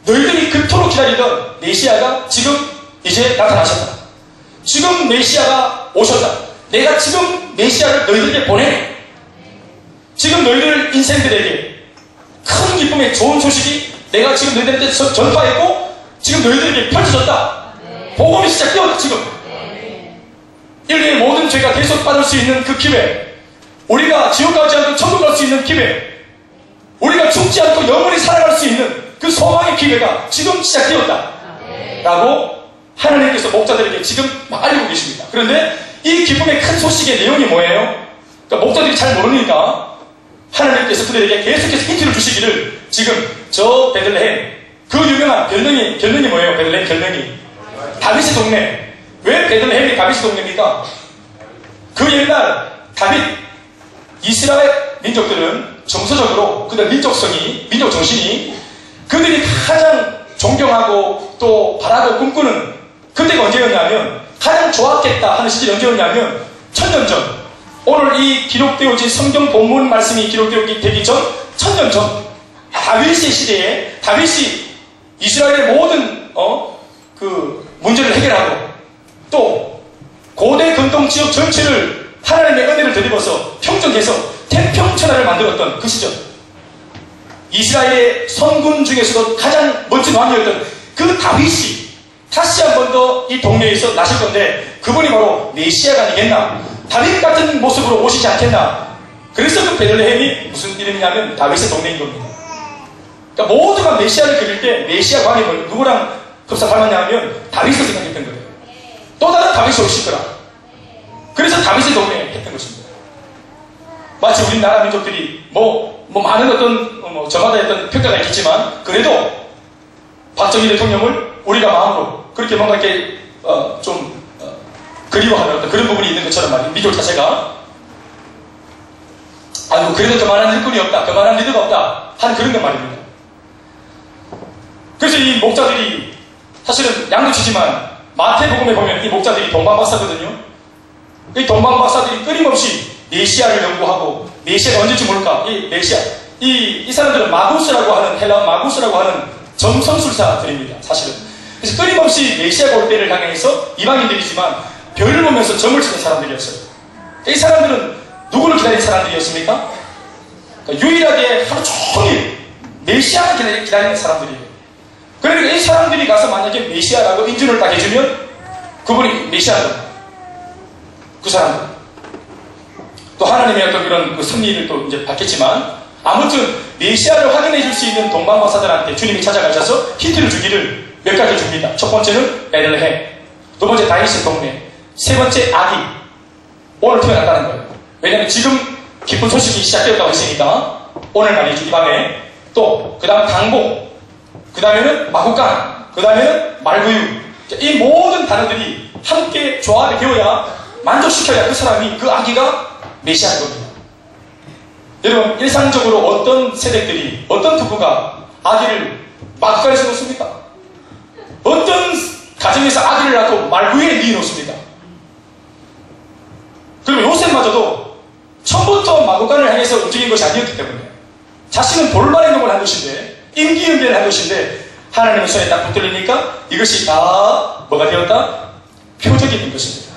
너희들이 그토록 기다리던 메시아가 지금 이제 나타나셨다. 지금 메시아가 오셨다. 내가 지금 메시아를 너희들에게 보내. 지금 너희들 인생들에게 큰 기쁨의 좋은 소식이 내가 지금 너희들한테 전파했고 지금 너희들에게 펼쳐졌다. 복음이 시작되었다. 지금 인류의 모든 죄가 대속받을 수 있는 그 기회, 우리가 지옥 가지 않고 천국 갈 수 있는 기회, 우리가 죽지 않고 영원히 살아갈 수 있는 그 소망의 기회가 지금 시작되었다 라고 하나님께서 목자들에게 지금 막 알리고 계십니다. 그런데 이 기쁨의 큰 소식의 내용이 뭐예요? 그러니까 목자들이 잘 모르니까 하나님께서 그들에게 계속해서 힌트를 주시기를, 지금 저 베들레헴 그 유명한 별명이 뭐예요? 베들레헴 별명이 다윗의 동네. 왜 베들레헴이 다윗의 동네입니까? 그 옛날 다윗, 이스라엘 민족들은 정서적으로 그들 민족성이, 민족 정신이 그들이 가장 존경하고 또 바라고 꿈꾸는 그때가 언제였냐면, 가장 좋았겠다 하는 시절이 언제였냐면 1000년 전, 오늘 이 기록되어진 성경 본문 말씀이 기록되기 전 1000년 전 다윗의 시대에 다윗이 이스라엘의 모든 그 문제를 해결하고 또 고대 근동 지역 전체를 하나님의 은혜를 되짚어서 평정해서 태평천하를 만들었던 그 시절, 이스라엘의 선군 중에서도 가장 멋진 왕이었던 그 다윗이 다시 한 번 더 이 동네에서 나실 건데, 그분이 바로 메시아가 아니겠나, 다윗 같은 모습으로 오시지 않겠나. 그래서 그 베들레헴이 무슨 이름이냐면 다윗의 동네인 겁니다. 그러니까 모두가 메시아를 그릴 때 메시아 왕이 누구랑 급사닮았냐 하면 다윗을 생각했던 거예요. 또 다른 다윗이 오실 거라. 그래서 다윗의 동네에 했던 것입니다. 마치 우리나라 민족들이 많은 어떤 저마다 어떤 평가가 있겠지만, 그래도 박정희 대통령을 우리가 마음으로 그렇게 뭔가 이렇게 그리워하는 어떤 그런 부분이 있는 것처럼 말이에요. 민족 자체가 아이고 그래도 그만한 일꾼이 없다, 그만한 리더가 없다 하는 그런 것 말입니다. 그래서 이 목자들이 사실은 양도 치지만 마태복음에 보면 이 목자들이 동방박사거든요. 이 동방박사들이 끊임없이 메시아를 연구하고, 메시아가 언제쯤 올까? 이 메시아, 이 사람들은 마구스라고 하는, 헬라 마구스라고 하는 점성술사들입니다. 사실은. 그래서 끊임없이 메시아가 올 때를 향해서 이방인들이지만 별을 보면서 점을 치는 사람들이었어요. 이 사람들은 누구를 기다리는 사람들이었습니까? 그러니까 유일하게 하루 종일 메시아를 기다리는 사람들이에요. 그러니까 이 사람들이 가서 만약에 메시아라고 인준을 딱 해주면 그분이 메시아죠. 그 사람들. 또 하나님의 어떤 그런 그 승리를 또 이제 받겠지만, 아무튼 메시아를 확인해 줄 수 있는 동방박사들한테 주님이 찾아가셔서 힌트를 주기를 몇 가지 줍니다. 첫 번째는 베들레헴, 두 번째 다윗의 동네, 세 번째 아기, 오늘 태어났다는 거예요. 왜냐하면 지금 기쁜 소식이 시작되었다고 했으니까 오늘 말이죠, 이 밤에. 또 그 다음 강보, 그 다음에는 마곡간, 그 다음에는 말구유. 이 모든 단어들이 함께 조합이 되어야, 만족시켜야 그 사람이, 그 아기가 메시아인 겁니다. 여러분, 일상적으로 어떤 세대들이, 어떤 부부가 아기를 마곡간에서 놓습니까? 어떤 가정에서 아기를 낳고 말구유에 넣어놓습니까? 그리고 요셉마저도 처음부터 마곡간을 향해서 움직인 것이 아니었기 때문에, 자신은 돌발 행동을 한 것인데, 임기응변을 한 것인데, 하나님의 손에 딱 붙들리니까 이것이 다 뭐가 되었다? 표적이 표적이 된 것입니다.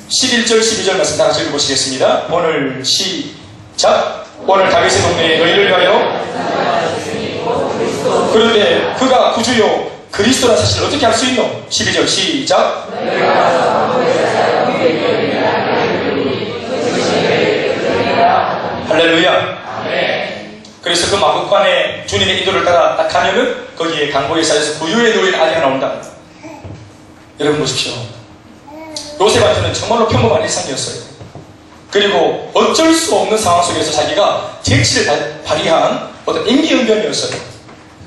11절 12절 말씀 다 같이 읽어보시겠습니다. 오늘 시작. 오늘 다윗의 동네에 너희를 위하여 그런데 그가 구주요 그리스도라는 사실을 어떻게 알 수 있노? 12절 시작. 할렐루야. 그래서 그 마곡간에 주님의 인도를 따라 딱 가면은 거기에 강보에 쌓여서 구유에 놓인 아기가 나온다. 여러분 보십시오. 요셉한테는 정말로 평범한 일상이었어요. 그리고 어쩔 수 없는 상황 속에서 자기가 재치를 발휘한 어떤 임기응변이었어요.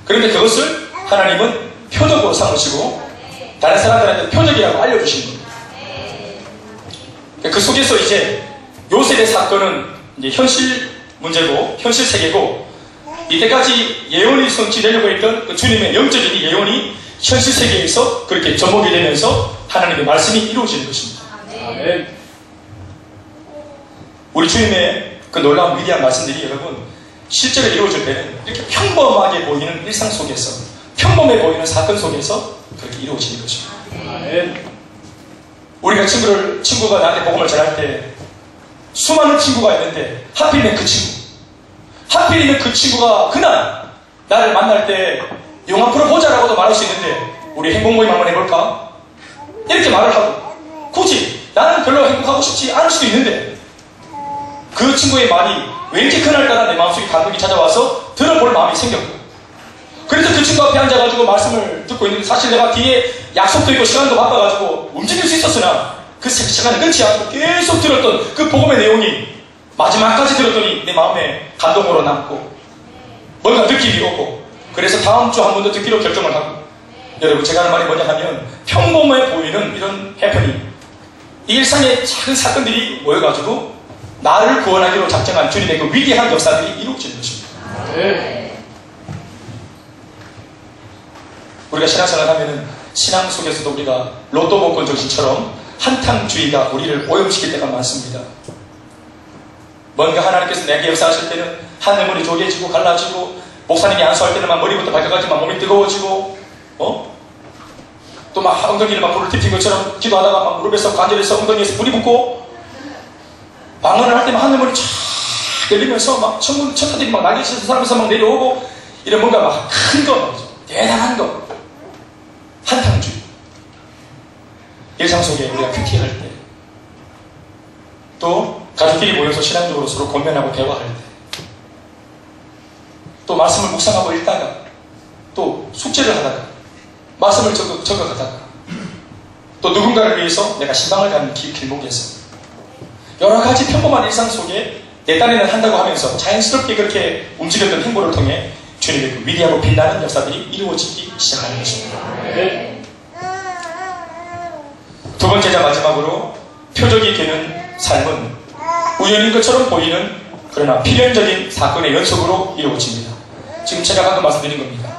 그런데 그것을 하나님은 표적으로 삼으시고 다른 사람들한테 표적이라고 알려주신 겁니다. 그 속에서 이제 요셉의 사건은 이제 현실 문제고 현실 세계고 이때까지 예언이 성취되려고 했던 그 주님의 영적인 예언이 현실 세계에서 그렇게 접목이 되면서 하나님의 말씀이 이루어지는 것입니다. 우리 주님의 그 놀라운 위대한 말씀들이 여러분 실제로 이루어질 때는 이렇게 평범하게 보이는 일상 속에서 평범해 보이는 사건 속에서 그렇게 이루어지는 것입니다. 우리가 친구가 나한테 복음을 전할 때 수많은 친구가 있는데 하필이면 그 친구가 그날 나를 만날 때 영화 프로 보자라고도 말할 수 있는데 우리 행복 모임 한번 해볼까? 이렇게 말을 하고 굳이 나는 별로 행복하고 싶지 않을 수도 있는데 그 친구의 말이 왠지 그날따라 내 마음속에 감동이 찾아와서 들어볼 마음이 생겼고 그래서 그 친구 앞에 앉아가지고 말씀을 듣고 있는데 사실 내가 뒤에 약속도 있고 시간도 바빠가지고 움직일 수 있었으나 그 시간을 끊지 않고 계속 들었던 그 복음의 내용이 마지막까지 들었더니 내 마음에 감동으로 남고 뭔가 느낌이 오고 그래서 다음 주 한 번 더 듣기로 결정을 하고 여러분 제가 하는 말이 뭐냐 하면 평범해 보이는 이런 해프닝 일상의 작은 사건들이 모여가지고 나를 구원하기로 작정한 주님의 그 위대한 역사들이 이루어지는 것입니다. 우리가 신앙생활을 하면은 신앙 속에서도 우리가 로또 복권 정신처럼 한탕주의가 우리를 오염시킬 때가 많습니다. 뭔가 하나님께서 내게 역사하실 때는 하늘문이 조개지고 갈라지고 목사님이 안수할 때는 막 머리부터 발끝까지 막 몸이 뜨거워지고 또 막 엉덩이를 막 불을 튀긴 것처럼 기도하다가 막 무릎에서 관절에서 엉덩이에서 불이 붙고 방언을 할 때만 하늘문이 쫙 열리면서 막 천사들이 막 날개쳐서 사람에서 막 내려오고 이런 뭔가 막 큰 거 대단한 거 한탕주의 일상 속에 우리가 큐티할 때 또 가족끼리 모여서 신앙적으로 서로 권면하고 대화할 때 또 말씀을 묵상하고 읽다가 또 숙제를 하다가 말씀을 적어가다가 또 누군가를 위해서 내가 신방을 가는 길목에서 여러 가지 평범한 일상 속에 내 딴에는 한다고 하면서 자연스럽게 그렇게 움직였던 행보를 통해 주님의 그 위대하고 빛나는 역사들이 이루어지기 시작하는 것입니다. 두 번째자 마지막으로 표적이 되는 삶은 우연인 것처럼 보이는 그러나 필연적인 사건의 연속으로 이루어집니다. 지금 제가 방금 말씀드린 겁니다.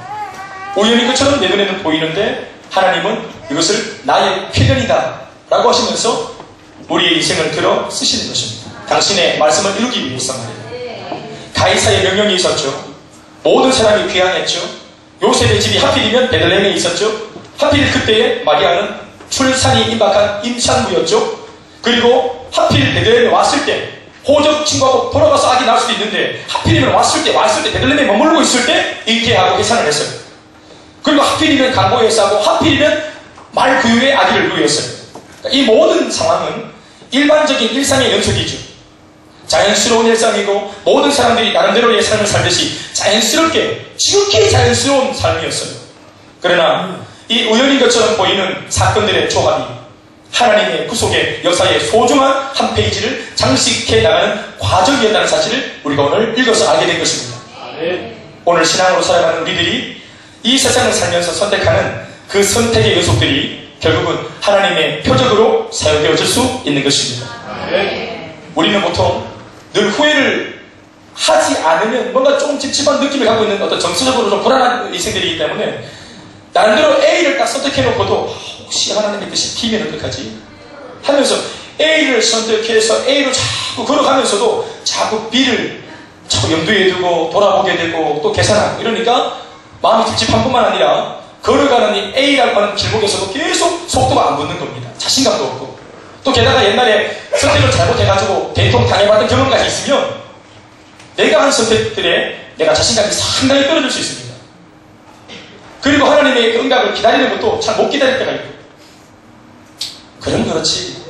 우연인 것처럼 내 눈에는 보이는데 하나님은 이것을 나의 필연이다 라고 하시면서 우리의 인생을 들어 쓰시는 것입니다. 당신의 말씀을 이루기 위해서 말이에요. 가이사의 명령이 있었죠. 모든 사람이 귀향했죠. 요셉의 집이 하필이면 베들레헴에 있었죠. 하필 그때에 마리아는 출산이 임박한 임산부였죠. 그리고 하필 베들레헴에 왔을 때 호적 친구하고 돌아가서 아기 낳을 수도 있는데 하필이면 왔을 때 베들레헴에 머물고 있을 때 잉태하고 계산을 했어요. 그리고 하필이면 강보에서 하고 하필이면 말구유의 아기를 누였어요. 그러니까 이 모든 상황은 일반적인 일상의 연속이죠. 자연스러운 일상이고 모든 사람들이 나름대로의 삶을 살듯이 자연스럽게 지극히 자연스러운 삶이었어요. 그러나 이 우연인 것처럼 보이는 사건들의 조합이 하나님의 구속의 역사의 소중한 한 페이지를 장식해 나가는 과정이었다는 사실을 우리가 오늘 읽어서 알게 된 것입니다. 오늘 신앙으로 살아가는 우리들이 이 세상을 살면서 선택하는 그 선택의 연속들이 결국은 하나님의 표적으로 사용되어질 수 있는 것입니다. 우리는 보통 늘 후회를 하지 않으면 뭔가 좀 찝찝한 느낌을 갖고 있는 어떤 정서적으로 좀 불안한 인생들이기 때문에 나름대로 A를 딱 선택해놓고도 혹시 하나님의 뜻이 B면 어떡하지? 하면서 A를 선택해서 A로 자꾸 걸어가면서도 자꾸 B를 자꾸 염두에 두고 돌아보게 되고 또 계산하고 이러니까 마음이 찝찝한 뿐만 아니라 걸어가는 이 A라고 하는 길목에서도 계속 속도가 안 붙는 겁니다. 자신감도 없고. 또 게다가 옛날에 선택을 잘못해가지고 대통 당해봤던 경험까지 있으면 내가 한 선택들에 내가 자신감이 상당히 떨어질 수 있습니다. 그리고 하나님의 응답을 기다리는 것도 잘 못 기다릴 때가 있고. 그럼 그렇지.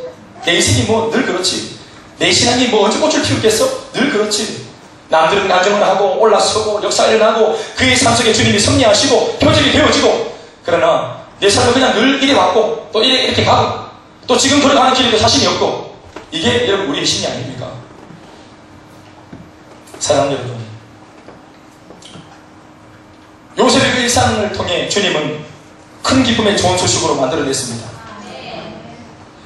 내 인생이 뭐 늘 그렇지. 내 신앙이 뭐 언제 꽃을 피우겠어? 늘 그렇지. 남들은 간증을 하고 올라서고 역사가 일어나고 그의 삶 속에 주님이 승리하시고 표적이 되어지고, 그러나 내 삶은 그냥 늘 이래 왔고 또 이렇게 가고 또 지금 걸어가는 길에도 자신이 없고, 이게 여러분 우리의 신이 아닙니까? 사랑하는 여러분, 요셉의 그 일상을 통해 주님은 큰 기쁨의 좋은 소식으로 만들어냈습니다.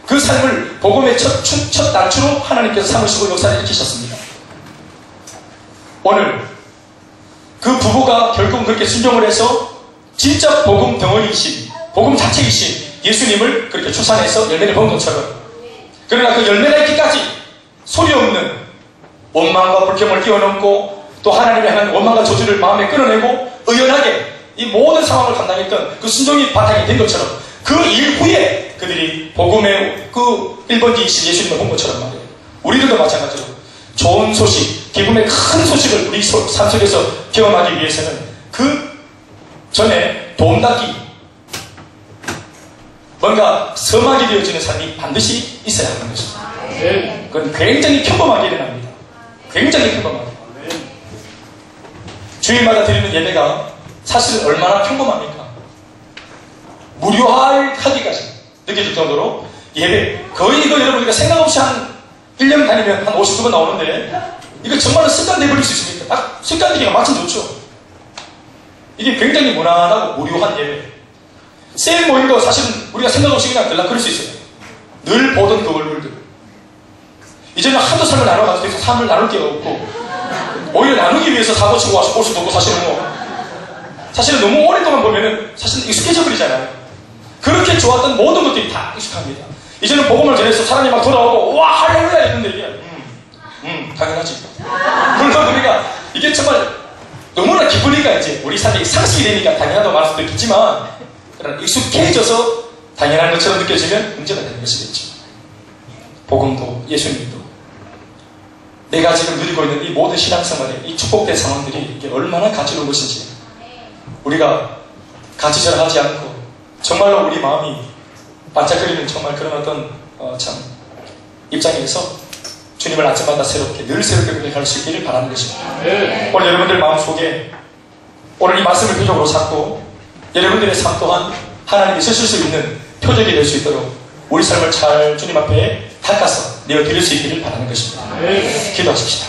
그 삶을 복음의 첫 단추로 하나님께서 삼으시고 역사를 일으키셨습니다. 오늘 그 부부가 결국 그렇게 순종을 해서 진짜 복음 덩어리이신, 복음 자체이신 예수님을 그렇게 출산해서 열매를 본 것처럼, 그러나 그 열매가 있기까지 소리 없는 원망과 불평을 뛰어넘고 또 하나님의 향한 원망과 저주를 마음에 끌어내고 의연하게 이 모든 상황을 감당했던 그 순종이 바탕이 된 것처럼, 그 일 후에 그들이 복음의 그 1번지이신 예수님을 본 것처럼 말이에요. 우리들도 마찬가지로 좋은 소식, 기쁨의 큰 소식을 우리 삶 속에서 경험하기 위해서는 그 전에 도움닫기, 뭔가 섬하게 되어지는 삶이 반드시 있어야 하는 것입니다. 그건 굉장히 평범하게 일어납니다. 굉장히 평범하게. 주일마다 드리는 예배가 사실 얼마나 평범합니까? 무료하기까지 느껴질 정도로 예배, 거의 이거 여러분 우리가 생각 없이 한 1년 다니면 한 52번 나오는데, 이거 정말로 습관 내버릴 수 있습니까? 딱 습관들이가 마침 좋죠. 이게 굉장히 무난하고 무료한 예배. 세일 모임도 사실은 우리가 생각 없이 그냥 들락거릴 수 있어요. 늘 보던 그 얼굴들. 이제는 하도 삶을 나눠가지고 삶을 나눌 게 없고, 오히려 나누기 위해서 사고 치고 와서 올 수도 없고, 사실은 너무 오랫동안 보면은 사실은 익숙해져 버리잖아요. 그렇게 좋았던 모든 것들이 다 익숙합니다. 이제는 복음을 전해서 사람이 막 돌아오고 와 할렐루야 이런데 이게 당연하지. 물론 우리가 이게 정말 너무나 기쁘니까 이제 우리 삶에 상식이 되니까 당연하다고 말할 수도 있지만, 그런 익숙해져서 당연한 것처럼 느껴지면 문제가 되는 것이겠죠. 복음도 예수님도 내가 지금 누리고 있는 이 모든 신앙생활의 이 축복된 상황들이 이게 얼마나 가치로운 것인지, 우리가 가치절하지 않고 정말로 우리 마음이 반짝거리는 정말 그런 어떤 참 입장에서 주님을 아침마다 새롭게 늘 새롭게 고백할 수 있기를 바라는 것입니다. 오늘 여러분들 마음속에 오늘 이 말씀을 표적으로 삼고 여러분들의 삶 또한 하나님이 쓰실 수 있는 표적이 될 수 있도록 우리 삶을 잘 주님 앞에 닦아서 내어드릴 수 있기를 바라는 것입니다. 기도하십시다.